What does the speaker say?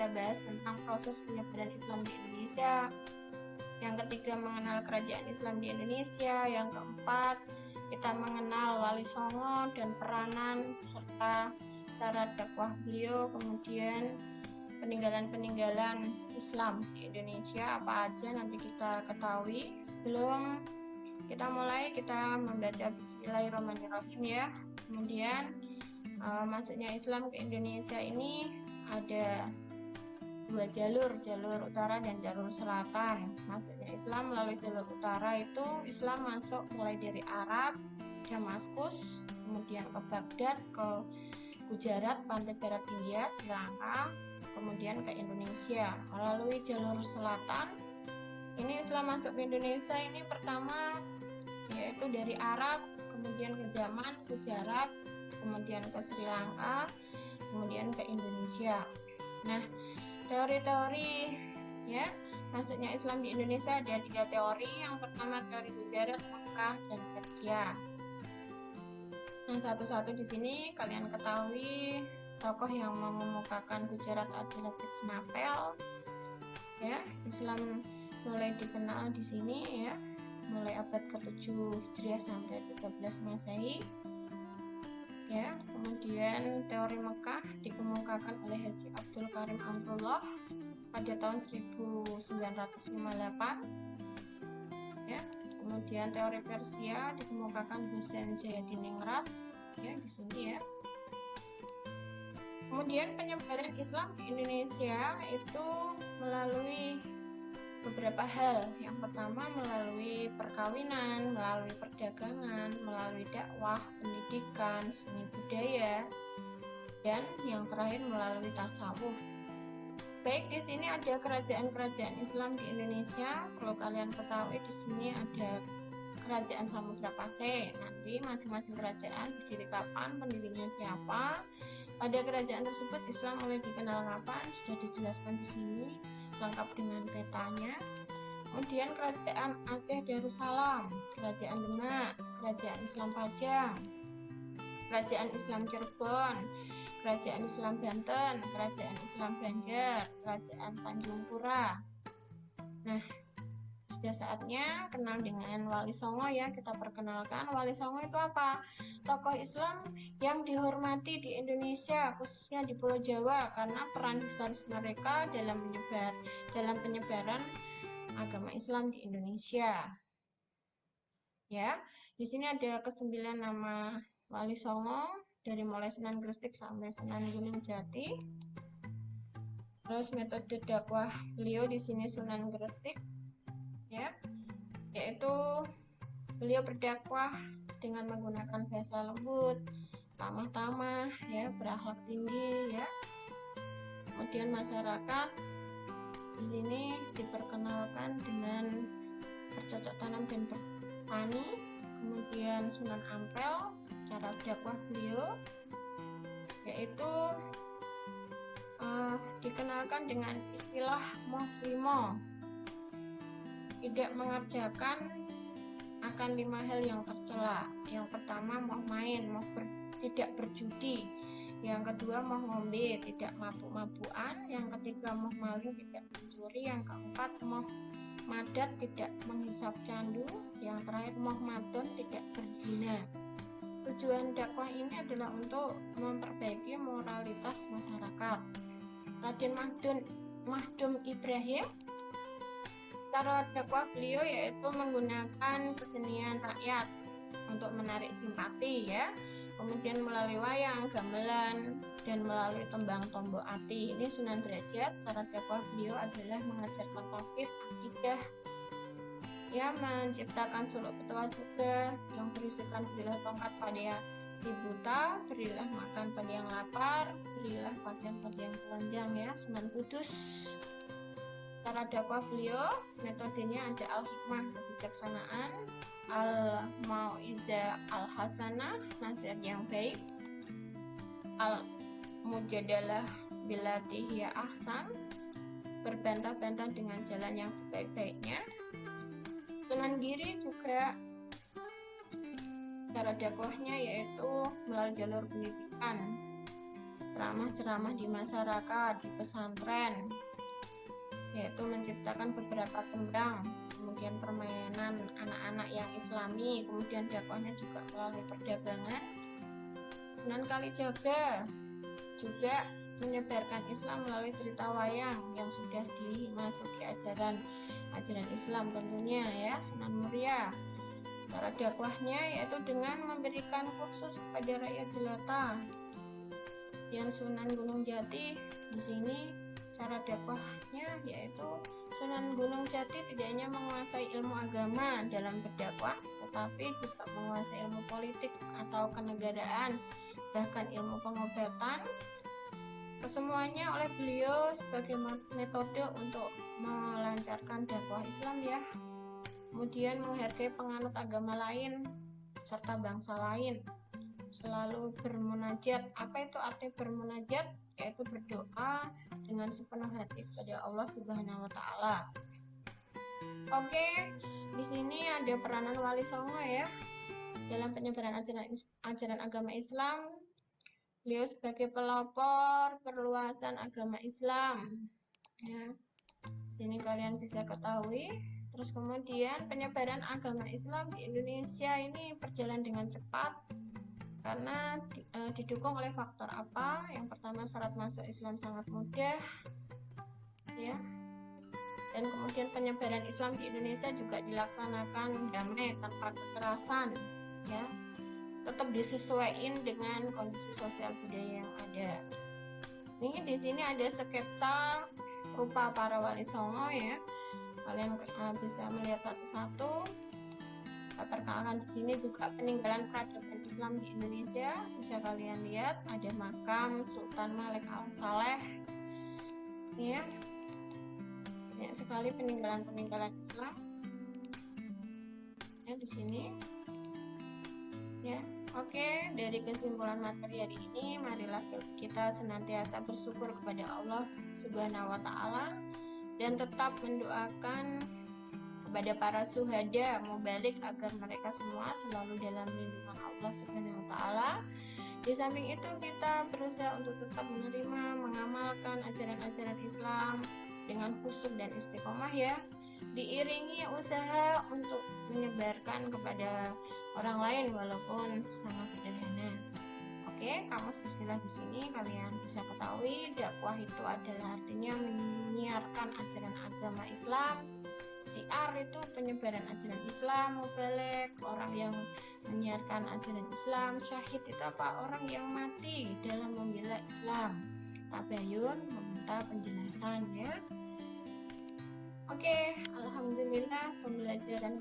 kita bahas tentang proses penyebaran Islam di Indonesia. Yang ketiga, mengenal kerajaan Islam di Indonesia. Yang keempat, kita mengenal Wali Songo dan peranan serta cara dakwah beliau. Kemudian peninggalan-peninggalan Islam di Indonesia apa aja nanti kita ketahui. Sebelum kita mulai, kita membaca Bismillahirrahmanirrahim ya. Kemudian masuknya Islam ke Indonesia ini ada dua jalur utara dan jalur selatan. Masuknya Islam melalui jalur utara itu Islam masuk mulai dari Arab, Damaskus, kemudian ke Baghdad, ke Gujarat, pantai barat India, Sri Lanka, kemudian ke Indonesia. Melalui jalur selatan ini Islam masuk ke Indonesia ini pertama yaitu dari Arab, kemudian ke Yaman, Gujarat, kemudian ke Sri Lanka, kemudian ke Indonesia. Nah, teori-teori ya masuknya Islam di Indonesia ada 3 teori. Yang pertama teori Gujarat, Mekah, dan Persia. Nah, satu-satu di sini kalian ketahui tokoh yang mengemukakan Gujarat adalah Krishnapel. Ya, Islam mulai dikenal di sini ya, mulai abad ke-7 Hijriah sampai 13 Masehi. Ya, kemudian teori Mekah dikemukakan oleh Haji Abdul Karim Amrullah pada tahun 1958. Ya, kemudian teori Persia dikemukakan Husain Jayadiningrat ya di sini ya. Kemudian penyebaran Islam di Indonesia itu melalui beberapa hal. Yang pertama melalui perkawinan, melalui perdagangan, melalui dakwah, pendidikan, seni budaya, dan yang terakhir melalui tasawuf. Baik, di sini ada kerajaan-kerajaan Islam di Indonesia. Kalau kalian ketahui di sini ada Kerajaan Samudra Pasai. Nanti masing-masing kerajaan berdiri kapan, pendirinya siapa. Pada kerajaan tersebut Islam mulai dikenal kapan sudah dijelaskan di sini lengkap dengan petanya. Kemudian Kerajaan Aceh Darussalam, Kerajaan Demak, Kerajaan Islam Pajang, Kerajaan Islam Cirebon, Kerajaan Islam Banten, Kerajaan Islam Banjar, Kerajaan Tanjung Pura. Nah, sudah saatnya kenal dengan Wali Songo ya. Kita perkenalkan Wali Songo itu apa? Tokoh Islam yang dihormati di Indonesia, khususnya di Pulau Jawa, karena peran historis mereka dalam penyebaran agama Islam di Indonesia. Ya, di sini ada ke-9 nama Wali Songo dari mulai Sunan Gresik sampai Sunan Gunung Jati. Terus metode dakwah beliau di sini Sunan Gresik ya, yaitu beliau berdakwah dengan menggunakan bahasa lembut, tamah-tamah ya, berakhlak tinggi ya. Kemudian masyarakat di sini diperkenalkan dengan bercocok tanam dan bertani. Kemudian Sunan Ampel, cara dakwah beliau yaitu dikenalkan dengan istilah moh limo, tidak mengerjakan akan 5 hal yang tercela. Yang pertama moh main, tidak berjudi. Yang kedua moh ngombe, tidak mabuk-mabukan. Yang ketiga moh maling, tidak mencuri. Yang keempat moh madat, tidak menghisap candu. Yang terakhir moh madon, tidak berzina. Tujuan dakwah ini adalah untuk memperbaiki moralitas masyarakat. Raden Mahdum Ibrahim, cara dakwah beliau yaitu menggunakan kesenian rakyat untuk menarik simpati ya. Kemudian melalui wayang, gamelan, dan melalui tembang tombok ati. Ini Sunan Derajat. Cara dakwah beliau adalah mengajarkan tauhid, akidah, ya, menciptakan suluk petua juga yang berisikan berilah tongkat pada si buta, berilah makan pada yang lapar, berilah pakaian pada yang telanjang ya. Sunan Kudus. Cara dakwah beliau, metodenya ada al-hikmah, kebijaksanaan, al-mau'izah al-hasanah, nasihat yang baik, al-mujadalah billati hiya ahsan, berbantah-bantah dengan jalan yang sebaik-baiknya. Sunan Giri juga cara dakwahnya yaitu melalui jalur pendidikan. ceramah-ceramah di masyarakat, di pesantren, yaitu menciptakan beberapa tembang, kemudian permainan anak-anak yang islami, kemudian dakwahnya juga melalui perdagangan. Sunan Kalijaga juga menyebarkan Islam melalui cerita wayang yang sudah dimasuki ajaran Islam tentunya ya. Sunan Muria, cara dakwahnya yaitu dengan memberikan kursus kepada rakyat jelata. Dan Sunan Gunung Jati, di sini cara dakwahnya yaitu Sunan Gunung Jati tidak hanya menguasai ilmu agama dalam berdakwah, tetapi juga menguasai ilmu politik atau kenegaraan, bahkan ilmu pengobatan. Kesemuanya oleh beliau sebagai metode untuk melancarkan dakwah Islam ya. Kemudian menghargai penganut agama lain serta bangsa lain. Selalu bermunajat. Apa itu arti bermunajat? Yaitu berdoa dengan sepenuh hati kepada Allah Subhanahu wa taala. Oke, di sini ada peranan Wali Songo ya dalam penyebaran ajaran agama Islam. Beliau sebagai pelopor perluasan agama Islam. Ya. Sini kalian bisa ketahui. Terus kemudian penyebaran agama Islam di Indonesia ini berjalan dengan cepat karena didukung oleh faktor apa? Yang pertama, syarat masuk Islam sangat mudah, ya. Dan kemudian penyebaran Islam di Indonesia juga dilaksanakan damai tanpa kekerasan, ya. Tetap disesuaikan dengan kondisi sosial budaya yang ada. Ini di sini ada sketsa rupa para wali songo ya. Kalian bisa melihat satu-satu. Perkenalkan di sini juga peninggalan peradaban Islam di Indonesia. Bisa kalian lihat ada makam Sultan Malik Al-Saleh. Ya. Banyak sekali peninggalan Islam. Ya di sini. Ya. Oke, dari kesimpulan materi hari ini, marilah kita senantiasa bersyukur kepada Allah Subhanahu wa taala dan tetap mendoakan kepada para syuhada mubalik agar mereka semua selalu dalam lindungan Allah Subhanahu wa taala. Di samping itu kita berusaha untuk tetap menerima, mengamalkan ajaran-ajaran Islam dengan khusyuk dan istiqomah ya. Diiringi usaha untuk menyebarkan kepada orang lain walaupun sangat sederhana. Oke, kamus istilah di sini kalian bisa ketahui dakwah itu adalah artinya menyiarkan ajaran agama Islam. Syiar itu penyebaran ajaran Islam, mubalik orang yang menyiarkan ajaran Islam. Syahid itu apa? Orang yang mati dalam membela Islam. Tabayun meminta penjelasan ya. Oke, alhamdulillah pembelajaran